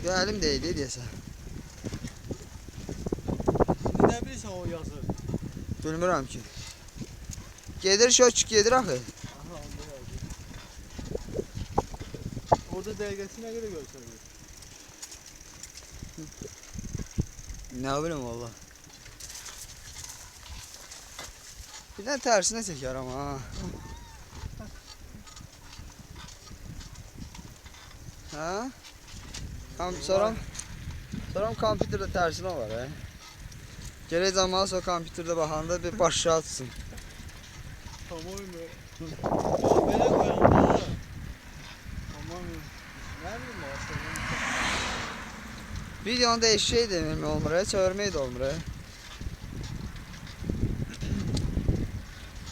Gəlim deyildi deyəsən. Nə bilirsən o yazır? Bilmirəm ki. Gedir şok gedir axı. Aha, onda yazır. Orada dəqiqəsi nə qədər göstərir? Nə bilim valla. Bir də tərsinə çəkər amma ha. Ha? Soram kompüterdə tərsinə var ha. Gerek zamanı sonra kompüterdə baxanda bir başı atsın. Tamam mı? Belə qoyanda. Tamam mı? Nə bileyim aslında. Videonun değişik de olmur, çevirmeyi de olmur.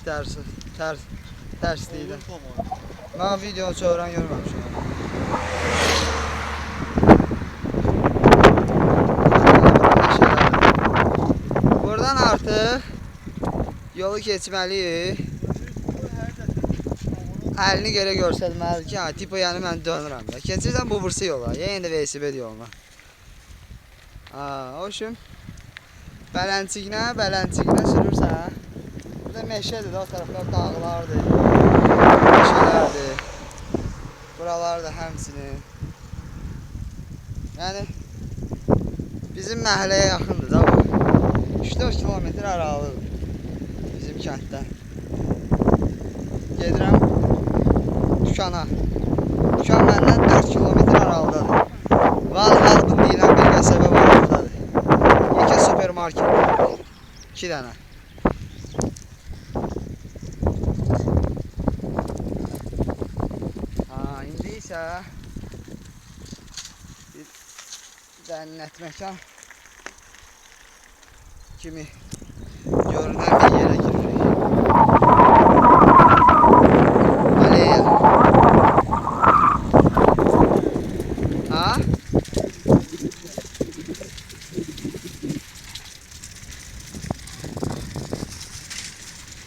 Ters değil de. Ben videonu çeviren görmemişim. Buradan artık yolu keçməliyik. Əlini görə görsəlməli ki, tipo yəni mən dönürəm. Keçirsən bu bursu yola, yenə də velosiped yoluna. O üçün bələnciklə sürürsən. Burada meşədir də, o tərəflər dağlardır, meşələrdir. Buralar da həmçinin. Yəni bizim məhəlləyə yaxındır da bu. 3-4 kilometr aralıdır bizim kənddən. Gedirəm dükana. Dükan məndən 4 kilometr aralıdadır. Valhalbın deyilən bir qəsəbə var oradadır. İki supermarket. 2 dənə. İndi isə bir cənnət məkan kimi görünən bir yerə giririk. Aleya. Ha?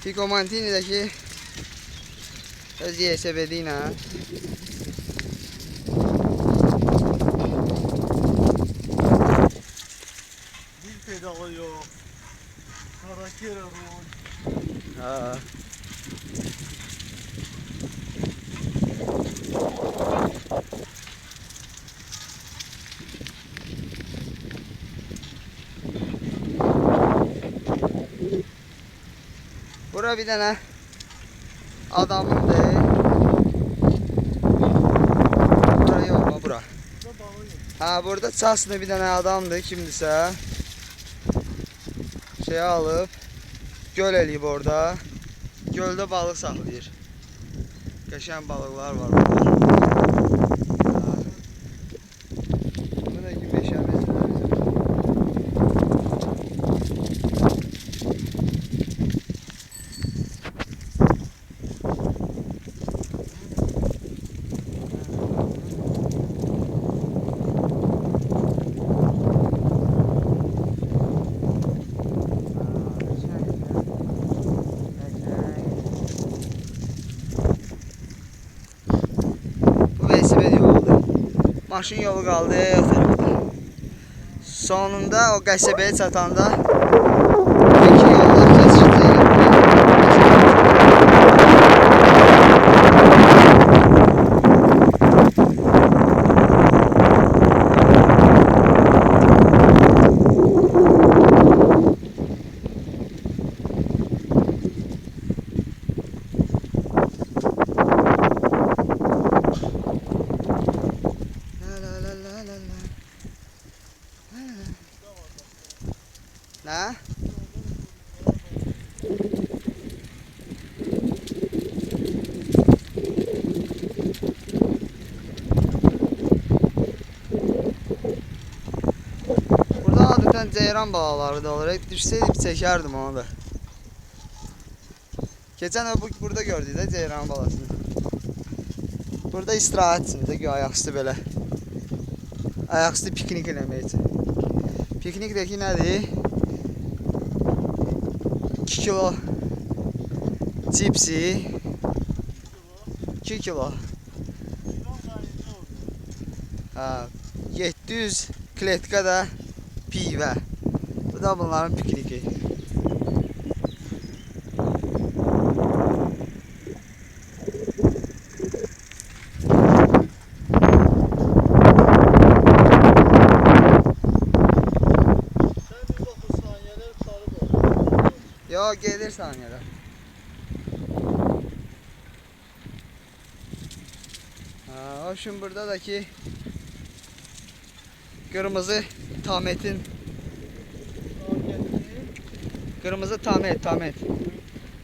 Pico Mantini'deki öz YSB'diyle Dil pedalı yok. Karakere rol. ha. Bura bir tane adamındır. Bura yok mu bura? Ha burada çasında bir tane adamdır kimdirsə. Şey alıp göl eləyib orada. Göldə balıq saxlayır. Qəşəng balıqlar var burada. Bu da ki meşəmiz. Maşın yolu qaldı o tərəfdə. Sonunda o qəsəbəyə çatanda iki yollar keçişdə ne? Burada adətən ceyran balaları da olur. Düşsəydi bir çəkərdim onu da. Keçən burada gördük də ceyran balasını. Burada istirahət üçün də ayaqüstü belə. Ayaqüstü piknik eləmək üçün. Piknikdəki nədir? 2 kilo cipsi, 2 kilo. Ha, 700 kletka da pivə. Bu da bunların pikniki. Sen bir bakın saniyeler sarı bak. Yo, gelir saniyələr. O şimdi burada da ki kırmızı Tamet'in kırmızı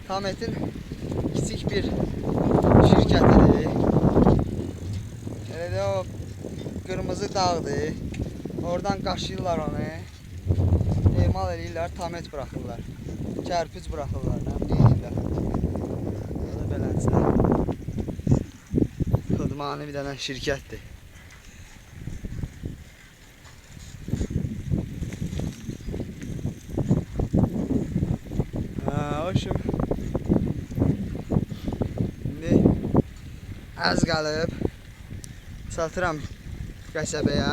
Tamet'in küçük bir şirketidir. Hele de o kırmızı dağdır. Oradan qaşıyırlar onu. Emal eləyirlər, Tamet bırakırlar. Kərpic bırakırlar. Ne deyirlər? O da beləncə. Xudmani bir dənə şirkətdir. Hoşum. İndi az qalıb çatıram qəsəbəyə.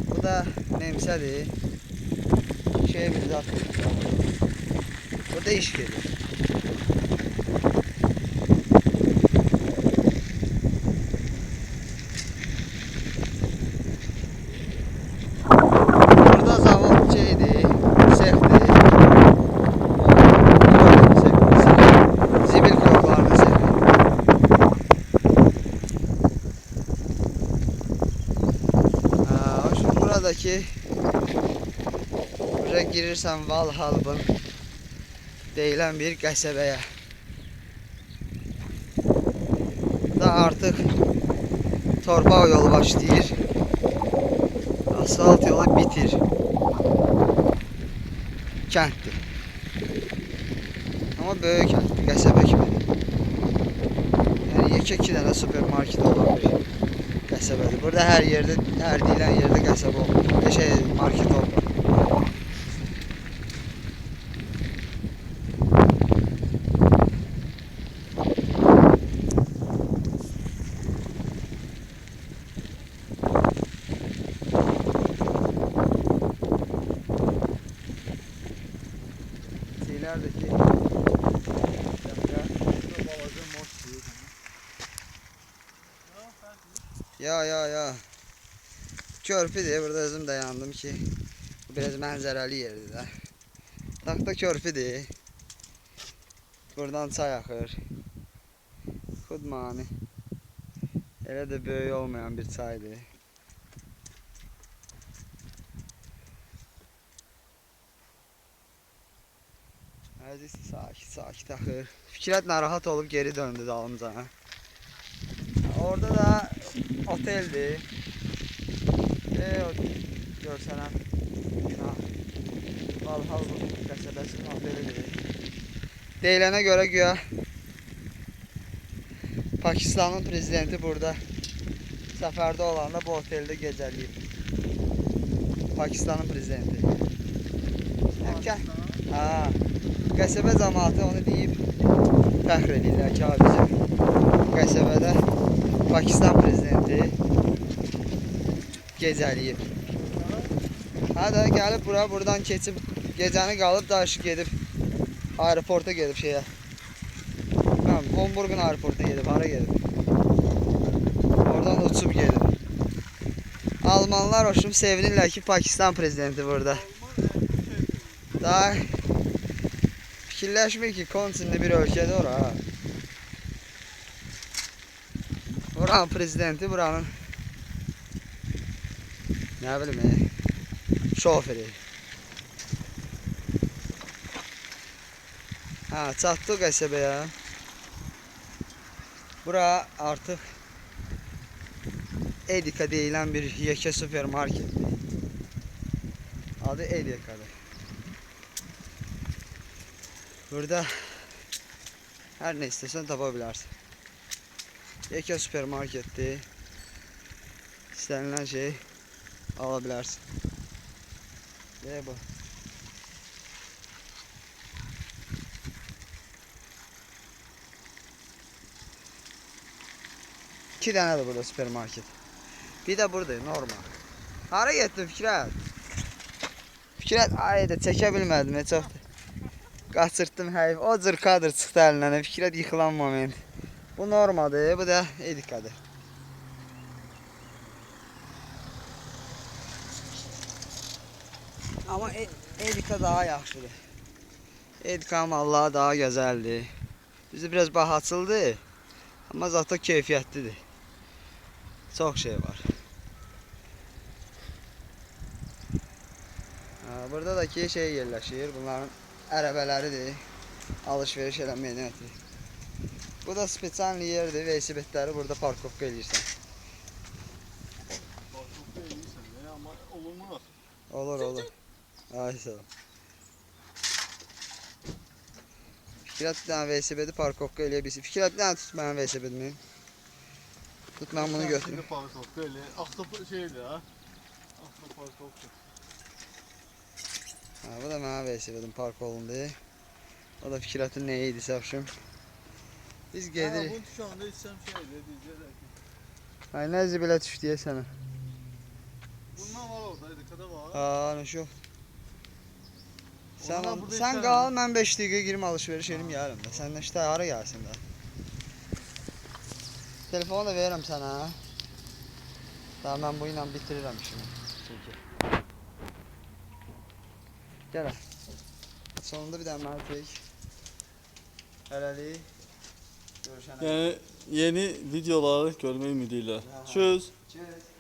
Bu da Nemsədir. Şey bir zat. Burada iş gelir. Burada zavod şeydi, sehdi. Zibil kroklarını sehdi. Şu buradaki buraya girirsən Valhalbın deyilən bir qəsəbəyə. Da artıq torpaq yolu başlayır. Asfalt yolu bitir. Kənddir. Amma böyük kənddir, qəsəbə kimi. Yəni yekə 2 dənə supermarket olan bir qəsəbədir. Burada hər yerdə, hər deyilən yerdə qəsəbə olur. Market olur. İlerideki ya körpüdür, burada özüm dayandım ki bu biraz mənzərəli yerdir də. Taxta körpüdür. Buradan çay axır. Xudmani. Elə də böyük olmayan bir çaydır. Əziz sakit axır. Fikrət narahat olub geri döndü dalımca. Orada da oteldir. Görsənəm. Valhalbın qəsəbəsinin otelidir. Deyilənə görə güya Pakistanın prezidenti burada səfərdə olanda bu oteldə gecələyib. Pakistanın prezidenti. Qəsəbə cəmaatı onu deyib fəxr edirlər ki, bizim qəsəbədə Pakistan prezidenti gecələyib. Hə gəlib buradan keçib gecəni qalıb daşı gedib aeroporta gedib şeyə. Homburg'un aeroportuna gedib, hara gedib. Oradan uçub gedib. Almanlar hoşum sevinirlər ki, Pakistan prezidenti burada. Daha fikirləşmir ki, kontinli bir ölkədə ora. Buranın prezidenti, buranın nə bilim, şoförü. Çatdıq qəsəbəyə. Bura artıq Edika deyilən bir yekə supermarketdir. Adı Edika'dır. Burada hər nə istəsən tapa bilərsən. Yekə supermarketdir. İstənilən şey ala bilərsən. Bu. 2 dənədir burada supermarket. Bir də burada normal. Hara getdin Fikrət? Fikrət ayda çəkə bilmədim heç vaxt. Qaçırtdım həyif. O cır kadr çıxdı əlindən. Fikrət yıxılan moment. Bu normaldır, bu da edikadır. Amma edika daha yaxşıdır. Edika malları daha gözəldir. Bizi biraz bahaçıldı. Amma zato keyfiyyətlidir. Çox şey var. Burada da ki şey yerləşir. Bunların ərəbələridir. Alış-veriş eləməyinə ötürü. Bu da spesial yerdir. Velosipedləri burada parkovka eləyirsən. Parkovka eləyirsən, amma olmaz. Olur. Ay sağ ol. Fikrət bir dənə velosipedi parkovka eləyə bilsin. Fikrət bir dənə tut mənim velosipedimi. Tut mən bunu götürüm. Parkovka elə. Axtapı şeydir ha. Axtapı parkovka. Bu da mənim velosipedim park olundu. O da Fikrətin nəyi idi səvşim. Biz gedirik. Bunu düşəndə içsəm şeydir, deyəcəklər ki. Ay nə zibilə düşdü ya sənə. Bundan var orada, edikada var. Nə şu. Sən Ondan burada sən içsəm qal, mən 5 dəqiqə girim alış-veriş edim gəlim də. Səndən işte hara gəlsin də. Telefonu da verirəm sənə. Daha mən bu ilə bitirirəm işimi. Çünki. Gəl. Sonunda bir dənə məni çək. Hələlik. Görüşənə. Yəni yeni videoları görmək ümidi ilə. Çöz. Cheers.